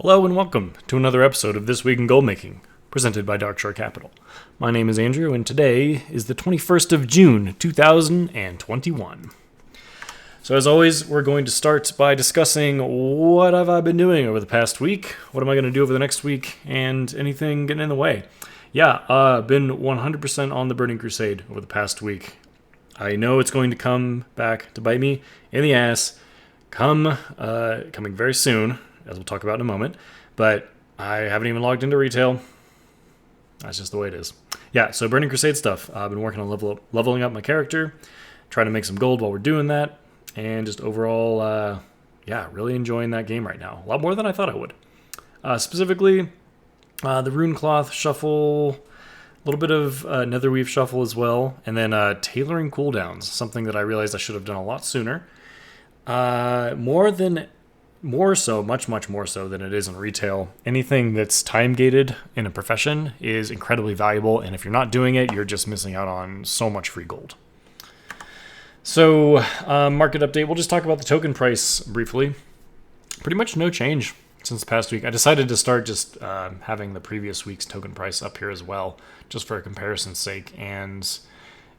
Hello and welcome to another episode of This Week in Goldmaking, presented by Darkshorecapital. My name is Andrew, and today is the 21st of June, 2021. So as always, we're going to start by discussing what have I been doing over the past week, what am I going to do over the next week, and anything getting in the way. Been 100% on the Burning Crusade over the past week. I know it's going to come back to bite me in the ass, coming very soon, as we'll talk about in a moment, but I haven't even logged into retail. That's just the way it is. So Burning Crusade stuff. I've been working on leveling up my character, trying to make some gold while we're doing that, and just overall, really enjoying that game right now. A lot more than I thought I would. Specifically, the Rune Cloth shuffle, a little bit of Netherweave shuffle as well, and then tailoring cooldowns, something that I realized I should have done a lot sooner. Much more so than it is in retail. Anything that's time gated in a profession is incredibly valuable, and if you're not doing it, you're just missing out on so much free gold. So, market update. We'll just talk about the token price briefly. Pretty much no change since the past week. I decided to start just having the previous week's token price up here as well, just for a comparison's sake. And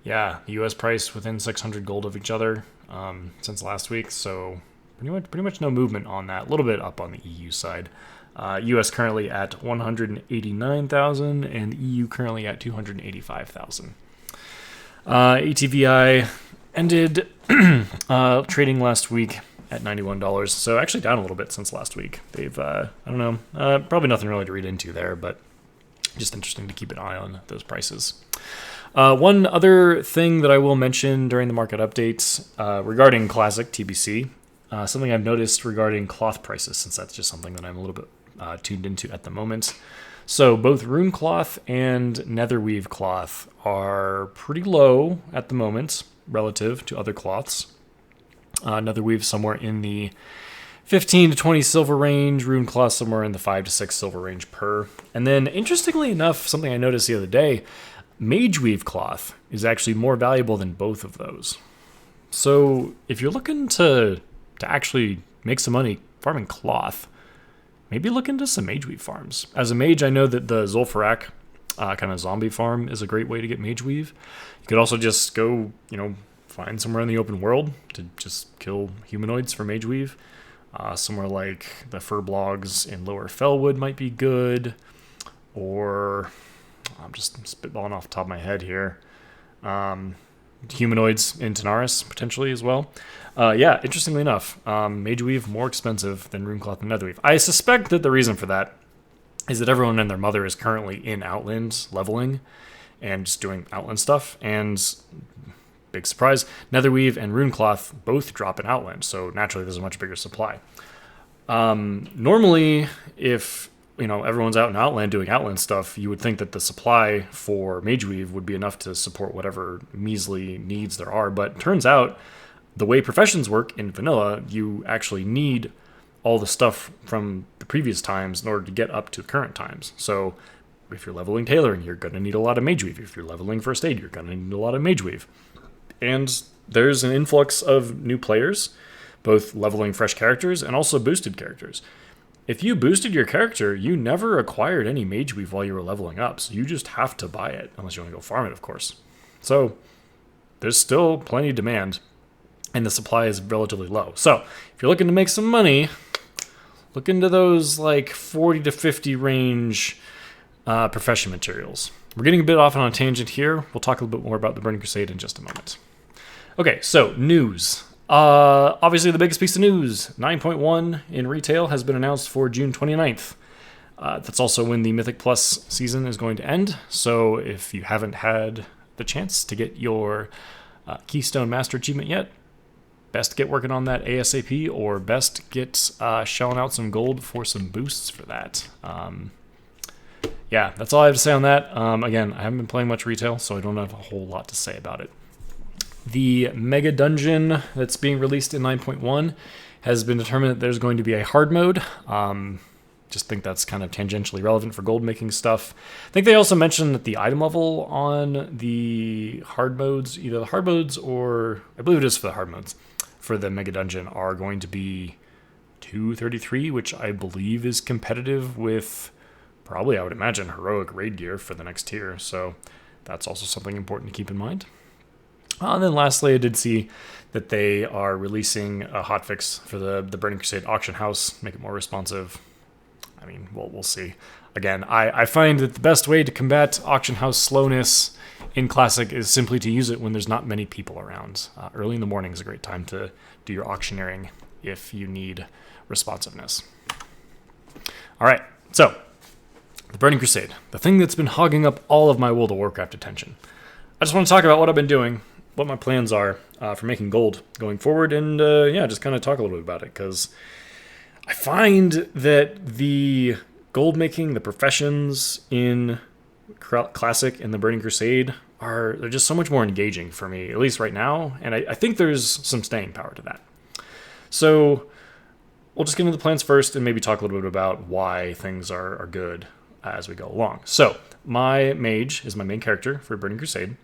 the US price within 600 gold of each other since last week, so pretty much no movement on that. A little bit up on the EU side. US currently at 189,000 and EU currently at 285,000. ATVI ended trading last week at $91, so actually down a little bit since last week. They've, probably nothing really to read into there, but just interesting to keep an eye on those prices. One other thing that I will mention during the market updates regarding Classic TBC, something I've noticed regarding cloth prices, since that's just something that I'm a little bit tuned into at the moment. So both Rune Cloth and Netherweave Cloth are pretty low at the moment relative to other cloths. Netherweave somewhere in the 15 to 20 silver range, Rune Cloth somewhere in the 5 to 6 silver range per. And then, interestingly enough, something I noticed the other day, Mageweave Cloth is actually more valuable than both of those. So if you're looking to actually make some money farming cloth, maybe look into some Mageweave farms. As a mage, I know that the Zul'Farrak kind of zombie farm is a great way to get Mageweave. You could also just go, find somewhere in the open world to just kill humanoids for Mageweave. Somewhere like the fur blogs in Lower Fellwood might be good. Or, I'm just spitballing off the top of my head here. Humanoids in Tanaris, potentially, as well. Interestingly enough, Mageweave more expensive than Runecloth and Netherweave. I suspect that the reason for that is that everyone and their mother is currently in Outland leveling and just doing Outland stuff, and big surprise, Netherweave and Runecloth both drop in Outland, so naturally there's a much bigger supply. Normally, if everyone's out in Outland doing Outland stuff, you would think that the supply for Mageweave would be enough to support whatever measly needs there are, but it turns out the way professions work in vanilla, you actually need all the stuff from the previous times in order to get up to current times. So if you're leveling tailoring, you're going to need a lot of Mageweave. If you're leveling first aid, you're going to need a lot of Mageweave. And there's an influx of new players, both leveling fresh characters and also boosted characters. If you boosted your character, you never acquired any Mageweave while you were leveling up, so you just have to buy it, unless you want to go farm it, of course. So there's still plenty of demand, and the supply is relatively low. So if you're looking to make some money, look into those 40 to 50 range profession materials. We're getting a bit off on a tangent here. We'll talk a little bit more about the Burning Crusade in just a moment. Okay, so news. Obviously the biggest piece of news, 9.1 in retail has been announced for June 29th. That's also when the Mythic Plus season is going to end. So if you haven't had the chance to get your Keystone Master achievement yet, best get working on that ASAP, or best get shelling out some gold for some boosts for that. That's all I have to say on that. Again, I haven't been playing much retail, so I don't have a whole lot to say about it. The Mega Dungeon that's being released in 9.1 has been determined that there's going to be a hard mode. Just think that's kind of tangentially relevant for gold making stuff. I think they also mentioned that the item level on the hard modes, either the hard modes or I believe it is for the hard modes, for the Mega Dungeon are going to be 233, which I believe is competitive with probably, I would imagine, heroic raid gear for the next tier. So that's also something important to keep in mind. And then lastly, I did see that they are releasing a hotfix for the Burning Crusade auction house, make it more responsive. I mean, we'll see. Again, I find that the best way to combat auction house slowness in Classic is simply to use it when there's not many people around. Early in the morning is a great time to do your auctioneering if you need responsiveness. All right, so the Burning Crusade, the thing that's been hogging up all of my World of Warcraft attention. I just want to talk about what I've been doing, what my plans are for making gold going forward, and just kind of talk a little bit about it, because I find that the gold making, the professions in Classic and the Burning Crusade they're just so much more engaging for me, at least right now, and I think there's some staying power to that. So we'll just get into the plans first and maybe talk a little bit about why things are good as we go along. So my mage is my main character for Burning Crusade.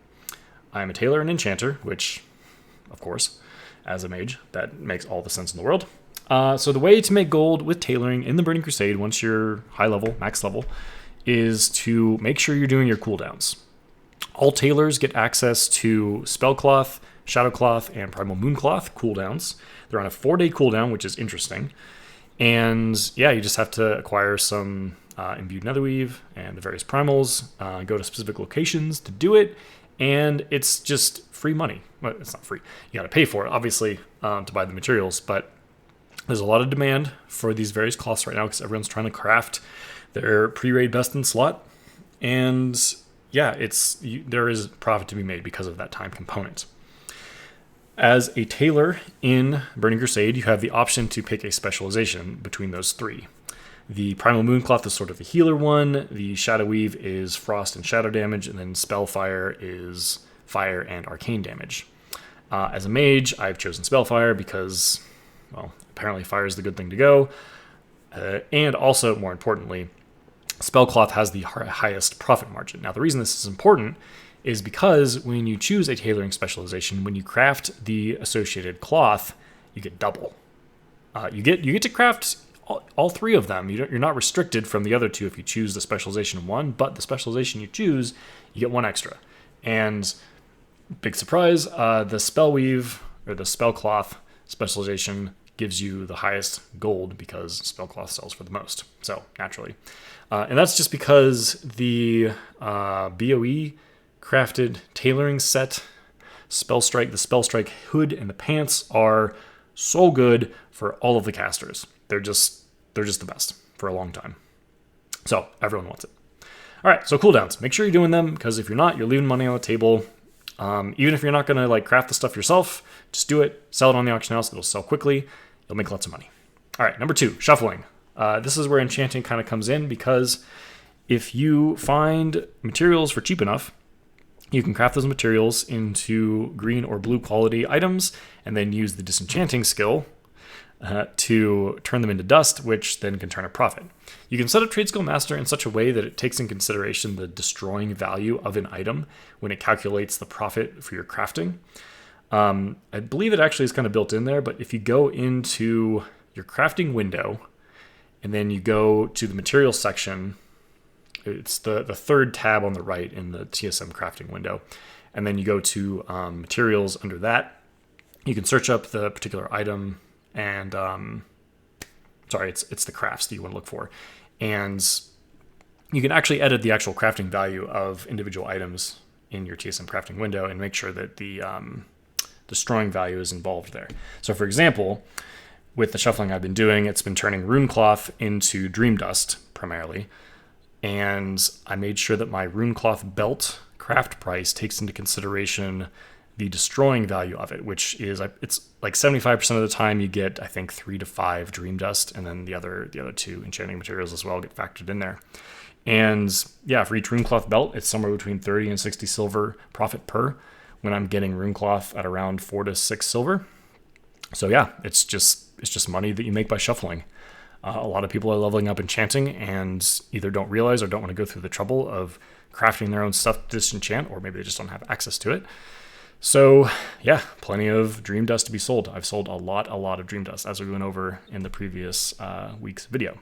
I'm a tailor and enchanter, which, of course, as a mage, that makes all the sense in the world. So the way to make gold with tailoring in the Burning Crusade, once you're high level, max level, is to make sure you're doing your cooldowns. All tailors get access to Spellcloth, Shadowcloth, and Primal Mooncloth cooldowns. They're on a 4-day cooldown, which is interesting. And you just have to acquire some imbued netherweave and the various primals, go to specific locations to do it, and it's just free money. Well, it's not free. You got to pay for it, obviously, to buy the materials, but there's a lot of demand for these various cloths right now because everyone's trying to craft their pre-raid best in slot. And there is profit to be made because of that time component. As a tailor in Burning Crusade, you have the option to pick a specialization between those three. The Primal Mooncloth is sort of the healer one, the Shadow Weave is frost and shadow damage, and then Spellfire is fire and arcane damage. As a mage, I've chosen Spellfire because, well, apparently fire is the good thing to go. And also, more importantly, Spellcloth has the highest profit margin. Now, the reason this is important is because when you choose a tailoring specialization, when you craft the associated cloth, you get double. You get to craft all three of them. You're not restricted from the other two if you choose the specialization one, but the specialization you choose, you get one extra. And big surprise, the Spellweave or the Spellcloth specialization gives you the highest gold because Spellcloth sells for the most. So naturally. And that's just because the BOE crafted tailoring set, the Spellstrike hood and the pants are so good for all of the casters. They're just the best for a long time. So everyone wants it. All right, so cooldowns. Make sure you're doing them, because if you're not, you're leaving money on the table. Even if you're not going to craft the stuff yourself, just do it. Sell it on the auction house. It'll sell quickly. You'll make lots of money. All right, number 2, shuffling. This is where enchanting kind of comes in, because if you find materials for cheap enough, you can craft those materials into green or blue quality items and then use the disenchanting skill to turn them into dust, which then can turn a profit. You can set up Trade Skill Master in such a way that it takes in consideration the destroying value of an item when it calculates the profit for your crafting. I believe it actually is kind of built in there, but if you go into your crafting window and then you go to the materials section, it's the third tab on the right in the TSM crafting window, and then you go to materials under that, you can search up the particular item and it's the crafts that you want to look for, and you can actually edit the actual crafting value of individual items in your TSM crafting window and make sure that the destroying value is involved there. So for example, with the shuffling I've been doing, it's been turning rune cloth into dream dust primarily, and I made sure that my rune cloth belt craft price takes into consideration the destroying value of it, which is, it's like 75% of the time you get, I think, 3 to 5 dream dust, and then the other 2 enchanting materials as well get factored in there. And yeah, for each rune cloth belt, it's somewhere between 30 and 60 silver profit per, when I'm getting rune cloth at around 4 to 6 silver. So yeah, it's just money that you make by shuffling. A lot of people are leveling up enchanting and either don't realize or don't want to go through the trouble of crafting their own stuff to disenchant, or maybe they just don't have access to it. So yeah, plenty of Dream Dust to be sold. I've sold a lot of Dream Dust, as we went over in the previous week's video.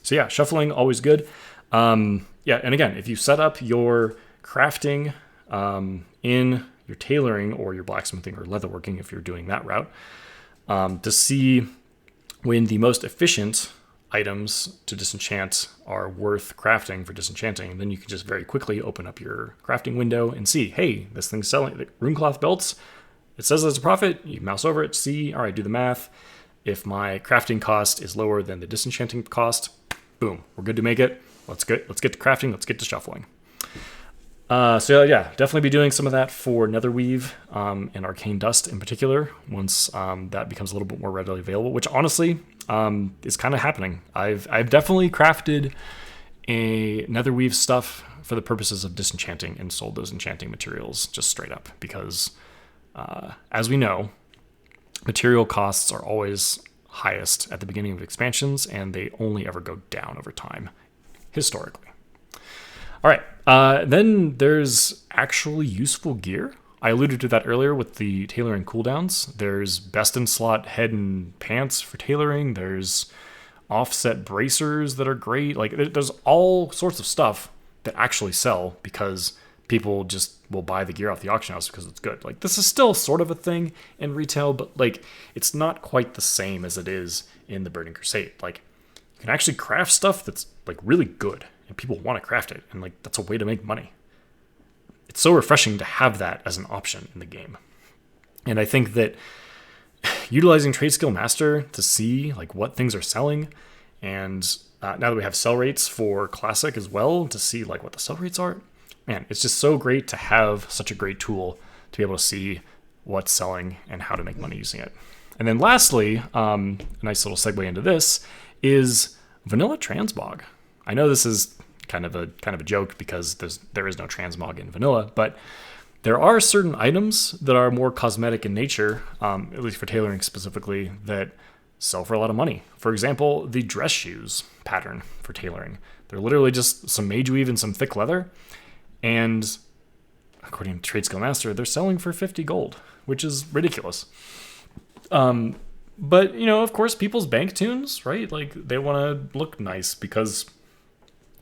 So yeah, shuffling, always good. Yeah, and again, if you set up your crafting in your tailoring or your blacksmithing or leatherworking, if you're doing that route, to see when the most efficient items to disenchant are worth crafting for disenchanting, then you can just very quickly open up your crafting window and see, hey, this thing's selling runecloth belts. It says there's a profit. You mouse over it, see, all right, do the math. If my crafting cost is lower than the disenchanting cost, boom, we're good to make it. Let's get to crafting. Let's get to shuffling. So yeah, definitely be doing some of that for Netherweave and Arcane Dust in particular once that becomes a little bit more readily available, which honestly is kind of happening. I've definitely crafted a Netherweave stuff for the purposes of disenchanting and sold those enchanting materials just straight up because as we know, material costs are always highest at the beginning of expansions and they only ever go down over time, historically. All right, then there's actually useful gear. I alluded to that earlier with the tailoring cooldowns. There's best in slot head and pants for tailoring. There's offset bracers that are great. Like there's all sorts of stuff that actually sell because people just will buy the gear off the auction house because it's good. Like this is still sort of a thing in retail, but like it's not quite the same as it is in the Burning Crusade. Like you can actually craft stuff that's like really good. And people want to craft it, and like that's a way to make money. It's so refreshing to have that as an option in the game. And I think that utilizing Trade Skill Master to see like what things are selling, and now that we have sell rates for Classic as well, to see like what the sell rates are, man, it's just so great to have such a great tool to be able to see what's selling and how to make money using it. And then lastly, a nice little segue into this is vanilla transmog. I know this is kind of a joke because there is no transmog in vanilla, but there are certain items that are more cosmetic in nature, at least for tailoring specifically, that sell for a lot of money. For example, the dress shoes pattern for tailoring. They're literally just some mage weave and some thick leather, and according to Trade Skill Master, they're selling for 50 gold, which is ridiculous. But you know, of course, people's bank tunes, right? Like they want to look nice because,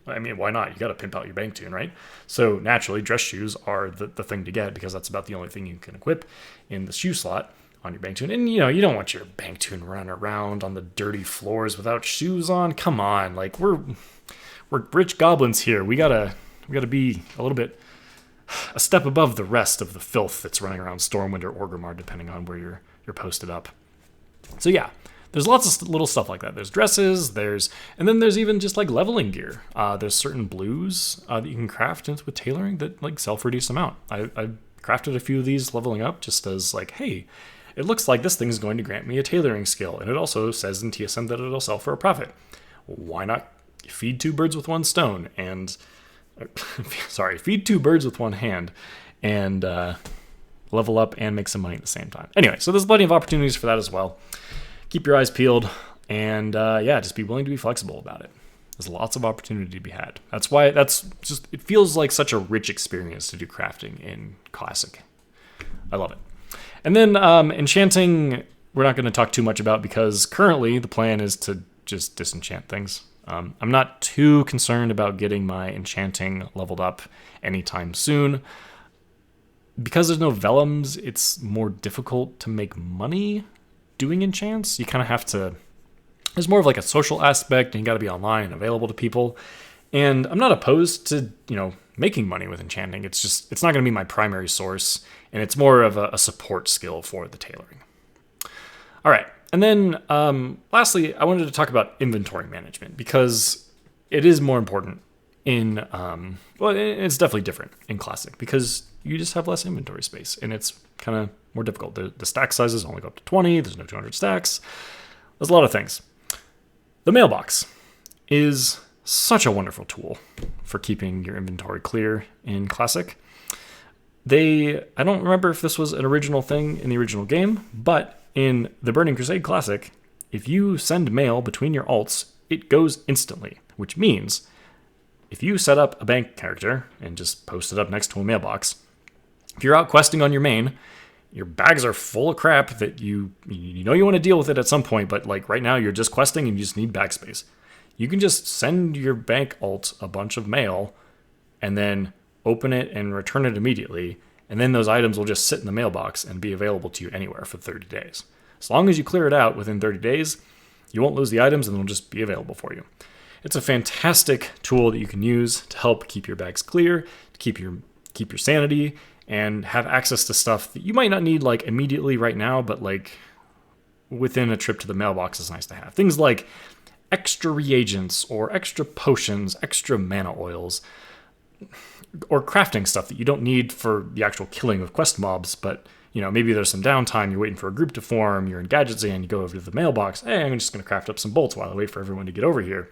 I mean, why not? You got to pimp out your bank tune, right? So naturally, dress shoes are the thing to get because that's about the only thing you can equip in the shoe slot on your bank tune. And, you know, you don't want your bank tune running around on the dirty floors without shoes on. Come on. Like, we're rich goblins here. We gotta be a little bit a step above the rest of the filth that's running around Stormwind or Orgrimmar, depending on where you're posted up. So yeah, there's lots of little stuff like that. There's dresses, and then there's even just like leveling gear. There's certain blues that you can craft with tailoring that like sell for a decent amount. I've crafted a few of these leveling up just as like, hey, it looks like this thing is going to grant me a tailoring skill. And it also says in TSM that it'll sell for a profit. Why not feed two birds with one stone and, feed two birds with one hand and level up and make some money at the same time. Anyway, so there's plenty of opportunities for that as well. Keep your eyes peeled, and just be willing to be flexible about it. There's lots of opportunity to be had. That's why it feels like such a rich experience to do crafting in Classic. I love it. And then enchanting, we're not going to talk too much about because currently the plan is to just disenchant things. I'm not too concerned about getting my enchanting leveled up anytime soon. Because there's no vellums, it's more difficult to make money doing enchants. You kind of have to, there's more of like a social aspect, and you got to be online and available to people. And I'm not opposed to, making money with enchanting. It's not going to be my primary source, and it's more of a support skill for the tailoring. All right. And then lastly, I wanted to talk about inventory management because it is more important in, it's definitely different in Classic because you just have less inventory space and it's kind of more difficult. The stack sizes only go up to 20. There's no 200 stacks. There's a lot of things. The mailbox is such a wonderful tool for keeping your inventory clear in Classic. I don't remember if this was an original thing in the original game, but in the Burning Crusade Classic, if you send mail between your alts, it goes instantly, which means if you set up a bank character and just post it up next to a mailbox, If you're out questing on your main, your bags are full of crap that you want to deal with it at some point, but like right now you're just questing and you just need bag space. You can just send your bank alt a bunch of mail and then open it and return it immediately. And then those items will just sit in the mailbox and be available to you anywhere for 30 days. As long as you clear it out within 30 days, you won't lose the items and they'll just be available for you. It's a fantastic tool that you can use to help keep your bags clear, to keep your sanity, and have access to stuff that you might not need like immediately right now, but like within a trip to the mailbox is nice to have. Things like extra reagents or extra potions, extra mana oils, or crafting stuff that you don't need for the actual killing of quest mobs, but maybe there's some downtime, you're waiting for a group to form, you're in Gadgets and you go over to the mailbox, hey, I'm just going to craft up some bolts while I wait for everyone to get over here.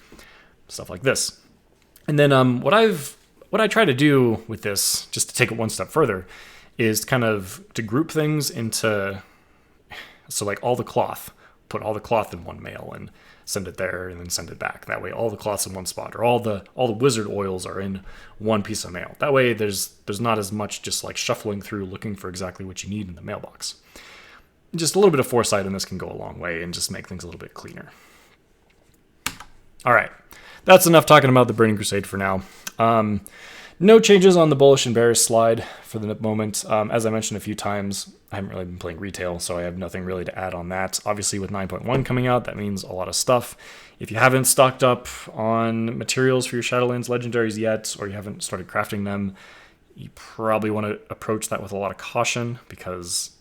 Stuff like this. And then what I try to do with this, just to take it one step further, is kind of to group things into, so like all the cloth, put all the cloth in one mail and send it there and then send it back. That way all the cloth's in one spot, or all the wizard oils are in one piece of mail. That way there's not as much just like shuffling through looking for exactly what you need in the mailbox. Just a little bit of foresight in this can go a long way and just make things a little bit cleaner. All right. That's enough talking about the Burning Crusade for now. No changes on the Bullish and Bearish slide for the moment. As I mentioned a few times, I haven't really been playing retail, so I have nothing really to add on that. Obviously, with 9.1 coming out, that means a lot of stuff. If you haven't stocked up on materials for your Shadowlands legendaries yet, or you haven't started crafting them, you probably want to approach that with a lot of caution because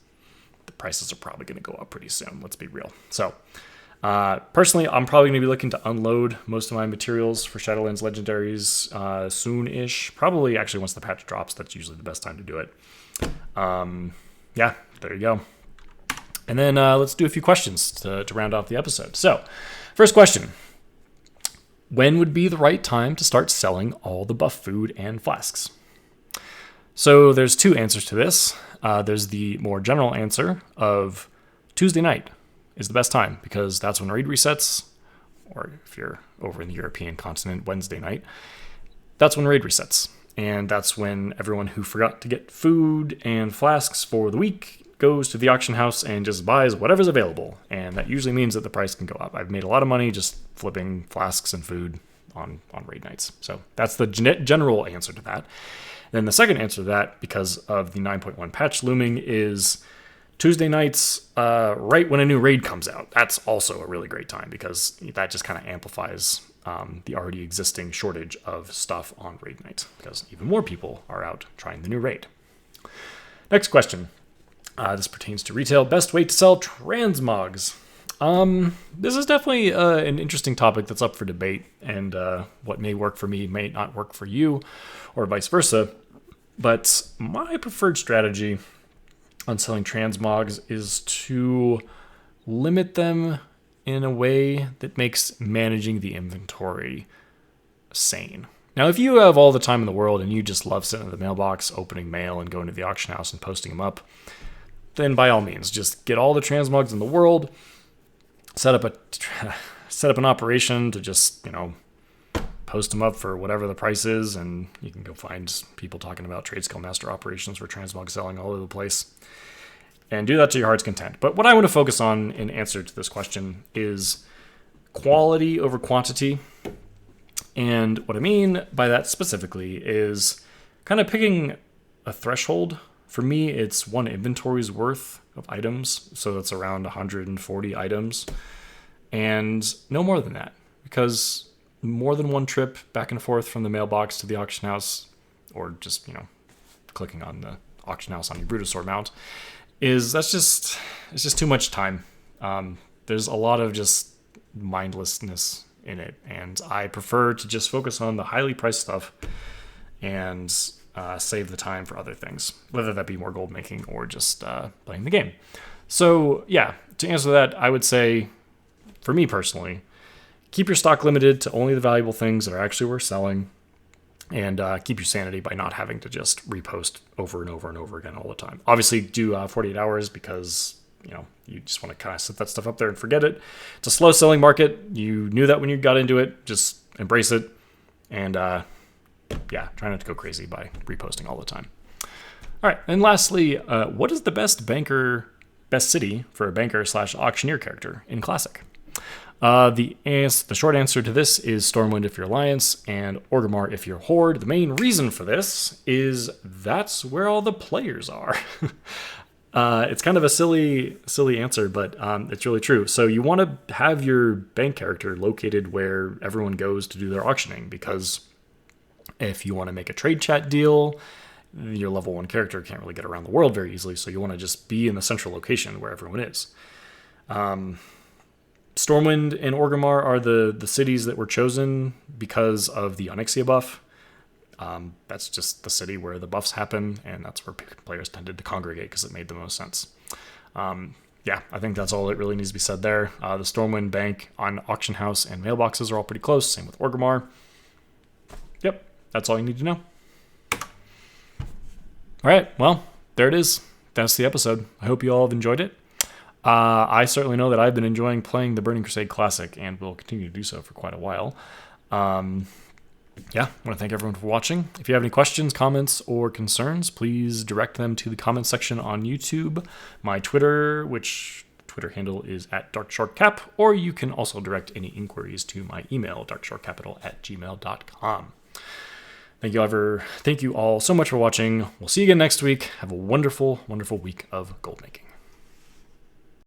the prices are probably going to go up pretty soon. Let's be real. So, personally, I'm probably going to be looking to unload most of my materials for Shadowlands legendaries soon-ish. Probably actually once the patch drops, that's usually the best time to do it. Yeah, there you go. And then let's do a few questions to round off the episode. So, first question. When would be the right time to start selling all the buff food and flasks? So there's two answers to this. There's the more general answer of Tuesday night is the best time because that's when raid resets, or if you're over in the European continent, Wednesday night, that's when raid resets. And that's when everyone who forgot to get food and flasks for the week goes to the auction house and just buys whatever's available. And that usually means that the price can go up. I've made a lot of money just flipping flasks and food on raid nights. So that's the general answer to that. Then the second answer to that, because of the 9.1 patch looming, is Tuesday nights, right when a new raid comes out. That's also a really great time because that just kind of amplifies the already existing shortage of stuff on raid night because even more people are out trying the new raid. Next question. This pertains to retail. Best way to sell transmogs. This is definitely an interesting topic that's up for debate, and what may work for me may not work for you, or vice versa. But my preferred strategy on selling transmogs is to limit them in a way that makes managing the inventory sane. Now, if you have all the time in the world and you just love sitting in the mailbox, opening mail, and going to the auction house and posting them up, then by all means, just get all the transmogs in the world, set up an operation to just, post them up for whatever the price is, and you can go find people talking about trade skill master operations for transmog selling all over the place. And do that to your heart's content. But what I want to focus on in answer to this question is quality over quantity. And what I mean by that specifically is kind of picking a threshold. For me, it's one inventory's worth of items. So that's around 140 items. And no more than that. Because more than one trip back and forth from the mailbox to the auction house, or just, clicking on the auction house on your Brutosaur mount, it's just too much time. There's a lot of just mindlessness in it, and I prefer to just focus on the highly priced stuff and save the time for other things, whether that be more gold making or just playing the game. So yeah, to answer that, I would say, for me personally, keep your stock limited to only the valuable things that are actually worth selling. And keep your sanity by not having to just repost over and over and over again all the time. Obviously, do 48 hours because, you just want to kind of set that stuff up there and forget it. It's a slow-selling market. You knew that when you got into it. Just embrace it. And, try not to go crazy by reposting all the time. All right, and lastly, what is the best city for a banker / auctioneer character in Classic? The short answer to this is Stormwind if you're Alliance and Orgrimmar if you're Horde. The main reason for this is that's where all the players are. It's kind of a silly answer, but it's really true. So you want to have your bank character located where everyone goes to do their auctioning, because if you want to make a trade chat deal, your level 1 character can't really get around the world very easily, so you want to just be in the central location where everyone is. Stormwind and Orgrimmar are the cities that were chosen because of the Onyxia buff. That's just the city where the buffs happen, and that's where players tended to congregate because it made the most sense. Yeah, I think that's all that really needs to be said there. The Stormwind Bank on Auction House and mailboxes are all pretty close, same with Orgrimmar. Yep, that's all you need to know. All right, well, there it is. That's the episode. I hope you all have enjoyed it. I certainly know that I've been enjoying playing the Burning Crusade Classic and will continue to do so for quite a while. Yeah, I want to thank everyone for watching. If you have any questions, comments, or concerns, please direct them to the comments section on YouTube, my Twitter, which Twitter handle is @darkshorecap, or you can also direct any inquiries to my email, darkshorecapital@gmail.com. Thank you all so much for watching. We'll see you again next week. Have a wonderful, wonderful week of gold making.